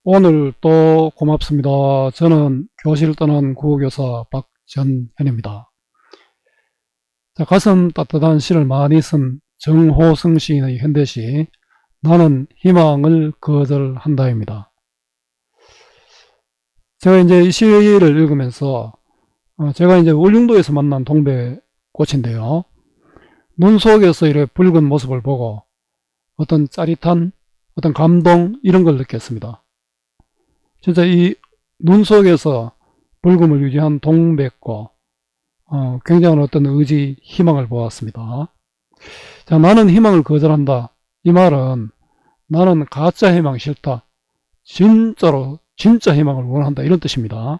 오늘 또 고맙습니다. 저는 교실 떠난 국어교사 박전현입니다. 자, 가슴 따뜻한 시를 많이 쓴 정호승 시인의 현대시 나는 희망을 거절한다입니다. 제가 이제 이 시를 읽으면서 제가 이제 울릉도에서 만난 동백꽃인데요. 눈 속에서 이렇게 붉은 모습을 보고 어떤 짜릿한 어떤 감동 이런 걸 느꼈습니다. 진짜 이 눈 속에서 붉음을 유지한 동백과 굉장한 어떤 의지, 희망을 보았습니다. 자, 나는 희망을 거절한다. 이 말은 나는 가짜 희망 싫다. 진짜로 진짜 희망을 원한다. 이런 뜻입니다.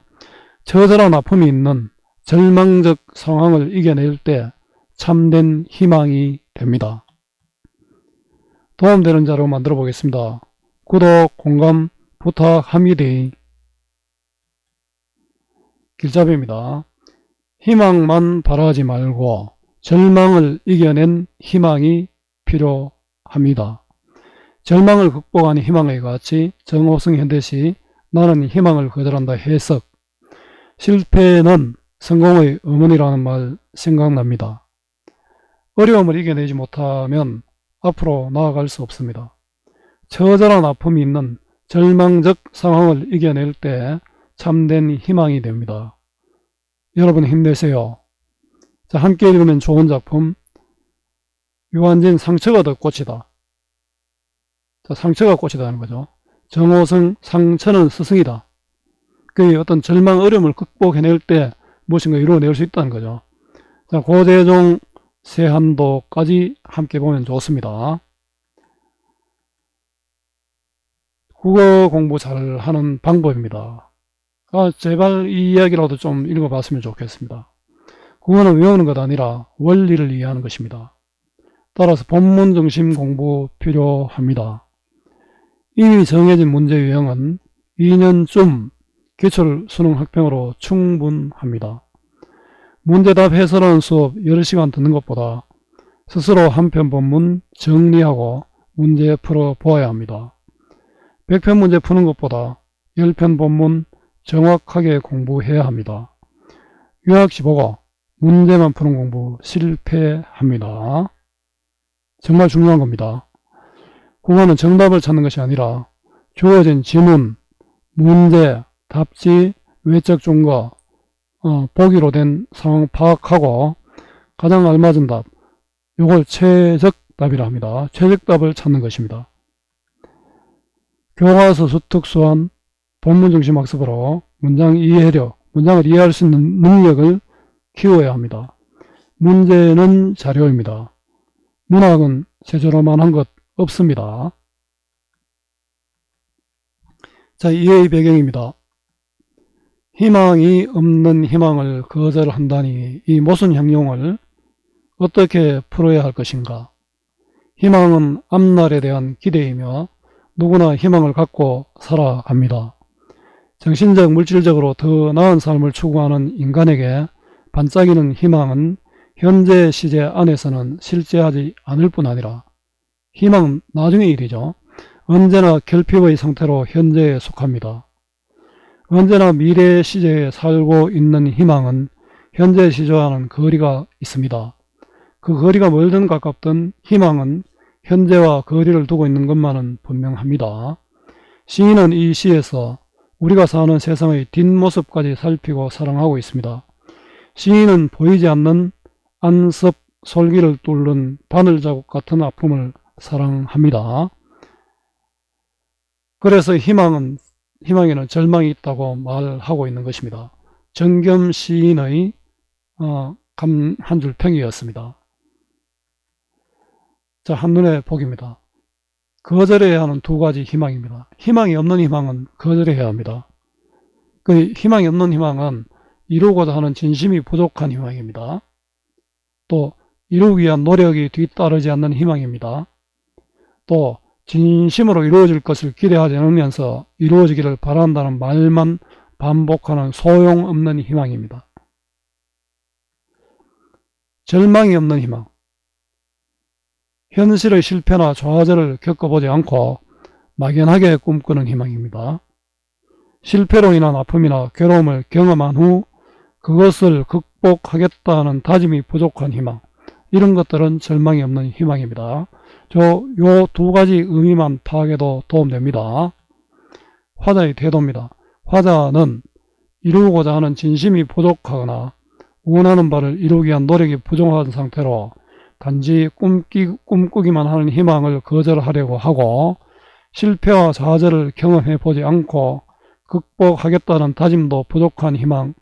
처절한 아픔이 있는 절망적 상황을 이겨낼 때 참된 희망이 됩니다. 도움되는 자료 만들어 보겠습니다. 구독, 공감 부탁합니다. 길잡이입니다. 희망만 바라지 말고 절망을 이겨낸 희망이 필요합니다. 절망을 극복한 희망의 가치 정호승 현대시 나는 희망을 거절한다 해석. 실패는 성공의 어머니라는 말 생각납니다. 어려움을 이겨내지 못하면 앞으로 나아갈 수 없습니다. 처절한 아픔이 있는 절망적 상황을 이겨낼 때 참된 희망이 됩니다. 여러분 힘내세요. 자, 함께 읽으면 좋은 작품 유한진 상처가 더 꽃이다. 자, 상처가 꽃이다는 거죠. 정호승 상처는 스승이다. 그 어떤 절망 어려움을 극복해낼 때 무엇인가 이루어낼 수 있다는 거죠. 자, 고재종 세한도까지 함께 보면 좋습니다. 국어 공부 잘하는 방법입니다. 제발 이 이야기라도 좀 읽어봤으면 좋겠습니다. 국어는 외우는 것 아니라 원리를 이해하는 것입니다. 따라서 본문 중심 공부 필요합니다. 이미 정해진 문제 유형은 2년쯤 기출 수능 학평으로 충분합니다. 문제답 해설하는 수업 여러 시간 듣는 것보다 스스로 한 편 본문 정리하고 문제 풀어 보아야 합니다. 100편 문제 푸는 것보다 10편 본문 정확하게 공부해야 합니다. 요약시 보고 문제만 푸는 공부 실패합니다. 정말 중요한 겁니다. 국어는 정답을 찾는 것이 아니라 주어진 지문, 문제, 답지, 외적 증거, 보기로 된 상황 파악하고 가장 알맞은 답, 이걸 최적답이라 합니다. 최적답을 찾는 것입니다. 교과서 수특수한 본문 중심 학습으로 문장 이해력, 문장을 이해할 수 있는 능력을 키워야 합니다. 문제는 자료입니다. 문학은 세조로만 한 것 없습니다. 자, 이해의 배경입니다. 희망이 없는 희망을 거절한다니 이 모순 형용을 어떻게 풀어야 할 것인가? 희망은 앞날에 대한 기대이며 누구나 희망을 갖고 살아갑니다. 정신적, 물질적으로 더 나은 삶을 추구하는 인간에게 반짝이는 희망은 현재 시제 안에서는 실제하지 않을 뿐 아니라 희망은 나중의 일이죠. 언제나 결핍의 상태로 현재에 속합니다. 언제나 미래 시제에 살고 있는 희망은 현재 시제와는 거리가 있습니다. 그 거리가 멀든 가깝든 희망은 현재와 거리를 두고 있는 것만은 분명합니다. 시인은 이 시에서 우리가 사는 세상의 뒷모습까지 살피고 사랑하고 있습니다. 시인은 보이지 않는 안섭 솔기를 뚫는 바늘자국 같은 아픔을 사랑합니다. 그래서 희망에는 절망이 있다고 말하고 있는 것입니다. 정겸 시인의 한 줄 평이었습니다. 자, 한눈에 보기입니다. 거절해야 하는 두 가지 희망입니다. 희망이 없는 희망은 거절해야 합니다. 그 희망이 없는 희망은 이루고자 하는 진심이 부족한 희망입니다. 또 이루기 위한 노력이 뒤따르지 않는 희망입니다. 또 진심으로 이루어질 것을 기대하지 않으면서 이루어지기를 바란다는 말만 반복하는 소용없는 희망입니다. 절망이 없는 희망. 현실의 실패나 좌절을 겪어보지 않고 막연하게 꿈꾸는 희망입니다. 실패로 인한 아픔이나 괴로움을 경험한 후 그것을 극복하겠다는 다짐이 부족한 희망, 이런 것들은 절망이 없는 희망입니다. 요 두 가지 의미만 파악해도 도움됩니다. 화자의 태도입니다. 화자는 이루고자 하는 진심이 부족하거나 원하는 바를 이루기 위한 노력이 부족한 상태로 단지 꿈꾸기만 하는 희망을 거절하려고 하고, 실패와 좌절을 경험해 보지 않고 극복하겠다는 다짐도 부족한 희망,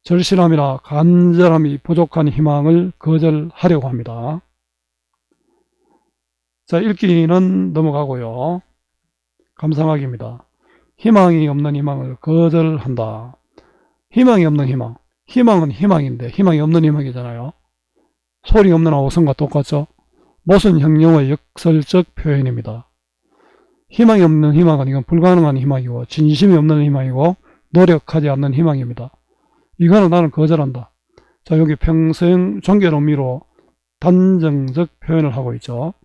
절실함이나 간절함이 부족한 희망을 거절하려고 합니다. 자, 읽기는 넘어가고요. 감상하기입니다. 희망이 없는 희망을 거절한다. 희망이 없는 희망. 희망은 희망인데 희망이 없는 희망이잖아요. 소리 없는 어선과 똑같죠. 모순형용의 역설적 표현입니다. 희망이 없는 희망은 이건 불가능한 희망이고, 진심이 없는 희망이고, 노력하지 않는 희망입니다. 이거는 나는 거절한다. 자, 여기 평생 존결 의미로 단정적 표현을 하고 있죠.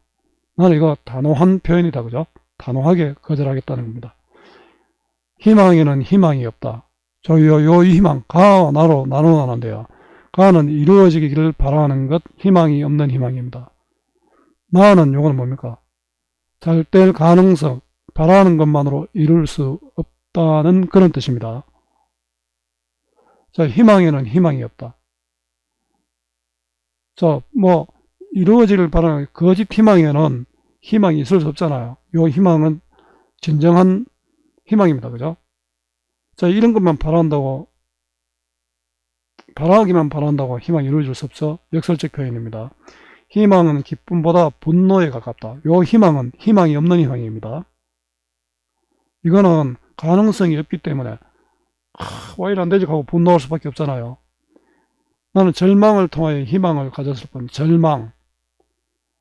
나는 이거 단호한 표현이다. 그죠? 단호하게 거절하겠다는 겁니다. 희망에는 희망이 없다. 요 희망, 가와 나로 나눠나는데요. 가는 이루어지기를 바라는 것, 희망이 없는 희망입니다. 나는 요거는 뭡니까? 잘 될 가능성, 바라는 것만으로 이룰 수 없다는 그런 뜻입니다. 자, 희망에는 희망이 없다. 자, 이루어지길 바라는 거짓 희망에는 희망이 있을 수 없잖아요. 요 희망은 진정한 희망입니다. 그죠? 자, 이런 것만 바라기만 바란다고 희망이 이루어질 수 없어. 역설적 표현입니다. 희망은 기쁨보다 분노에 가깝다. 요 희망은 희망이 없는 희망입니다. 이거는 가능성이 없기 때문에 왜 이래 안 되지 하고 분노할 수밖에 없잖아요. 나는 절망을 통하여 희망을 가졌을 뿐, 절망,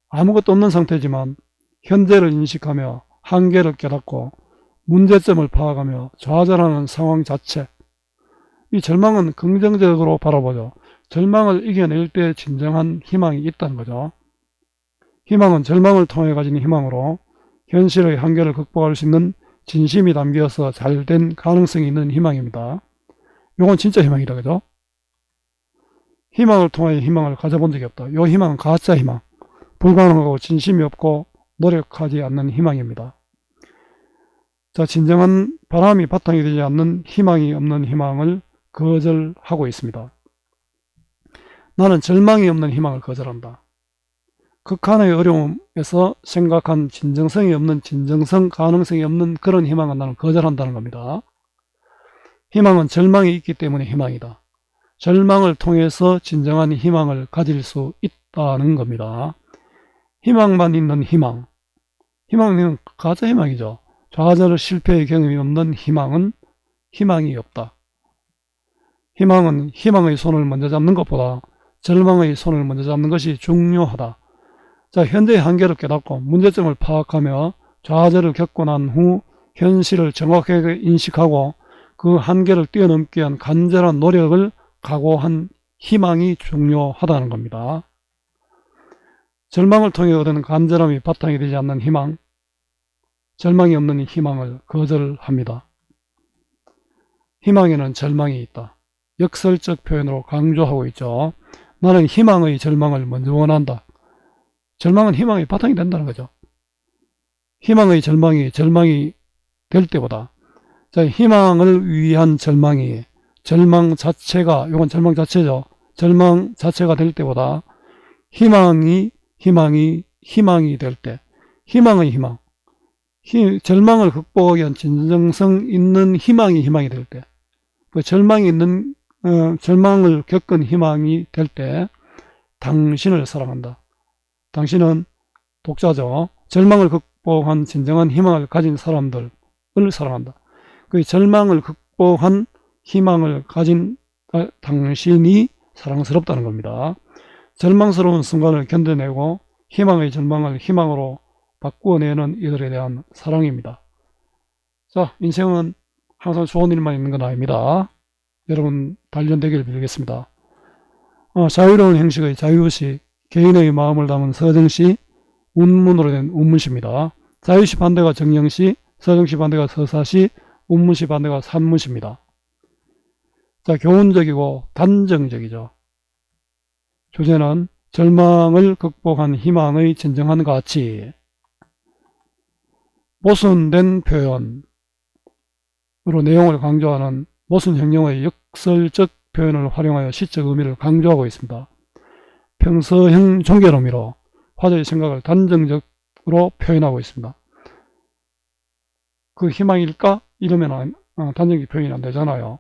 아무것도 없는 상태지만 현재를 인식하며 한계를 깨닫고 문제점을 파악하며 좌절하는 상황 자체, 이 절망은 긍정적으로 바라보죠. 절망을 이겨낼 때 진정한 희망이 있다는 거죠. 희망은 절망을 통해 가진 희망으로 현실의 한계를 극복할 수 있는 진심이 담겨서 잘된 가능성이 있는 희망입니다. 이건 진짜 희망이다. 그죠? 희망을 통해 희망을 가져본 적이 없다. 이 희망은 가짜 희망, 불가능하고 진심이 없고 노력하지 않는 희망입니다. 자, 진정한 바람이 바탕이 되지 않는 희망이 없는 희망을 거절하고 있습니다. 나는 절망이 없는 희망을 거절한다. 극한의 어려움에서 생각한 진정성이 없는, 진정성 가능성이 없는 그런 희망은 나는 거절한다는 겁니다. 희망은 절망이 있기 때문에 희망이다. 절망을 통해서 진정한 희망을 가질 수 있다는 겁니다. 희망만 있는 희망, 희망은 가짜 희망이죠. 좌절 실패의 경험이 없는 희망은 희망이 없다. 희망은 희망의 손을 먼저 잡는 것보다 절망의 손을 먼저 잡는 것이 중요하다. 자, 현재의 한계를 깨닫고 문제점을 파악하며 좌절을 겪고 난 후 현실을 정확하게 인식하고 그 한계를 뛰어넘기 위한 간절한 노력을 각오한 희망이 중요하다는 겁니다. 절망을 통해 얻은 간절함이 바탕이 되지 않는 희망, 절망이 없는 희망을 거절합니다. 희망에는 절망이 있다. 역설적 표현으로 강조하고 있죠. 나는 희망의 절망을 먼저 원한다. 절망은 희망의 바탕이 된다는 거죠. 희망의 절망이 될 때보다, 자, 희망을 위한 절망이, 절망 자체가, 이건 절망 자체죠. 절망 자체가 될 때보다 희망이 될 때, 희망의 희망, 절망을 극복하기 위한 진정성 있는 희망이 될 때, 절망을 겪은 희망이 될 때 당신을 사랑한다. 당신은 독자죠. 절망을 극복한 진정한 희망을 가진 사람들을 사랑한다. 그 절망을 극복한 희망을 가진 당신이 사랑스럽다는 겁니다. 절망스러운 순간을 견뎌내고 희망의 절망을 희망으로 바꾸어내는 이들에 대한 사랑입니다. 자, 인생은 항상 좋은 일만 있는 건 아닙니다. 여러분 단련되기를 빌겠습니다. 자유로운 형식의 자유시, 개인의 마음을 담은 서정시, 운문으로 된 운문시입니다. 자유시 반대가 정영시, 서정시 반대가 서사시, 운문시 반대가 산문시입니다. 자, 교훈적이고 단정적이죠. 주제는 절망을 극복한 희망의 진정한 가치. 모순된 표현으로 내용을 강조하는 모순형용의 역설적 표현을 활용하여 시적 의미를 강조하고 있습니다. 평서형 종결 의미로 화자의 생각을 단정적으로 표현하고 있습니다. 그 희망일까? 이러면 단정적 표현이 안 되잖아요.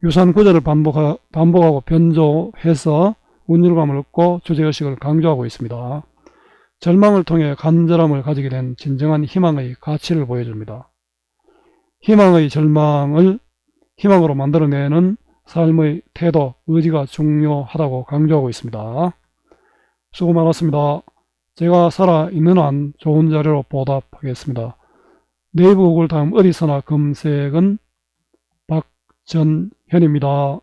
유사한 구절을 반복하고 변조해서 운율감을 얻고 주제의식을 강조하고 있습니다. 절망을 통해 간절함을 가지게 된 진정한 희망의 가치를 보여줍니다. 희망의 절망을 희망으로 만들어내는 삶의 태도, 의지가 중요하다고 강조하고 있습니다. 수고 많았습니다. 제가 살아있는 한 좋은 자료로 보답하겠습니다. 네이버 구글 다음 어디서나 검색은 박전현입니다.